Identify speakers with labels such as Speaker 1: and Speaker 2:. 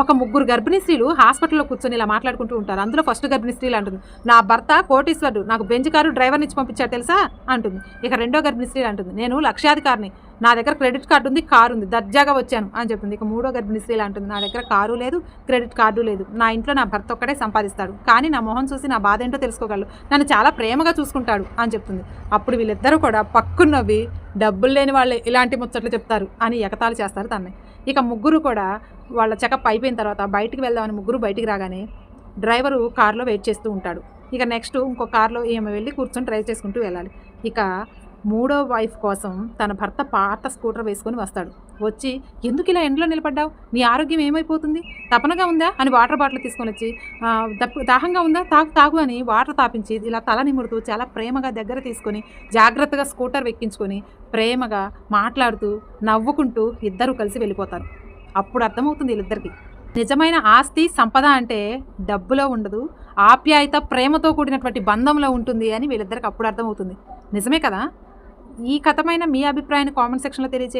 Speaker 1: ఒక ముగ్గురు గర్భిణీ స్త్రీలు హాస్పిటల్లో కూర్చొని ఇలా మాట్లాడుకుంటూ ఉంటారు. అందులో ఫస్ట్ గర్భిణీ స్త్రీలు అంటుంది, నా భర్త కోటీశ్వరుడు, నాకు బెంజ్ కారు డ్రైవర్ని ఇచ్చి పంపించాడు తెలుసా అంటుంది. ఇక రెండో గర్భిణీ స్త్రీలు అంటుంది, నేను లక్షాధికారిని, నా దగ్గర క్రెడిట్ కార్డు ఉంది, కారు ఉంది, దర్జాగా వచ్చాను అని చెప్తుంది. ఇక మూడో గర్భిణీ స్త్రీలు అంటుంది, నా దగ్గర కారు లేదు, క్రెడిట్ కార్డు లేదు, నా ఇంట్లో నా భర్త ఒక్కడే సంపాదిస్తాడు, కానీ నా మొహం చూసి నా బాధ ఏంటో తెలుసుకోగలడు, నన్ను చాలా ప్రేమగా చూసుకుంటాడు అని చెప్తుంది. అప్పుడు వీళ్ళిద్దరూ కూడా పక్కున్నవి డబ్బులు లేని వాళ్ళే ఇలాంటి ముచ్చట్లు చెప్తారు అని ఎగతాళి చేస్తారు తన్నే. ఇక ముగ్గురు కూడా వాళ్ళ చెకప్ అయిపోయిన తర్వాత బయటికి వెళ్దామని ముగ్గురు బయటికి రాగానే డ్రైవరు కారులో వెయిట్ చేస్తూ ఉంటాడు. ఇక నెక్స్ట్ ఇంకో కారులో ఈమె వెళ్ళి కూర్చొని డ్రైవ్ చేసుకుంటూ వెళ్ళాలి. ఇక మూడో వైఫ్ కోసం తన భర్త పాత స్కూటర్ వేసుకొని వస్తాడు. వచ్చి, ఎందుకు ఇలా ఎండలో నిలబడ్డావు, నీ ఆరోగ్యం ఏమైపోతుంది, తపనగా ఉందా అని వాటర్ బాటిల్ తీసుకొని వచ్చి, దాహంగా ఉందా, తాగు తాగు అని వాటర్ తాపించి ఇలా తల నిమురుతూ చాలా ప్రేమగా దగ్గర తీసుకొని జాగ్రత్తగా స్కూటర్ వెక్కించుకొని ప్రేమగా మాట్లాడుతూ నవ్వుకుంటూ ఇద్దరు కలిసి వెళ్ళిపోతారు. అప్పుడు అర్థమవుతుంది వీళ్ళిద్దరికి నిజమైన ఆస్తి సంపద అంటే డబ్బులో ఉండదు, ఆప్యాయత ప్రేమతో కూడినటువంటి బంధంలో ఉంటుంది అని వీళ్ళిద్దరికి అప్పుడు అర్థమవుతుంది. నిజమే కదా? ఈ కథమైన మీ అభిప్రాయాన్ని కామెంట్ సెక్షన్లో తెలియజేయండి.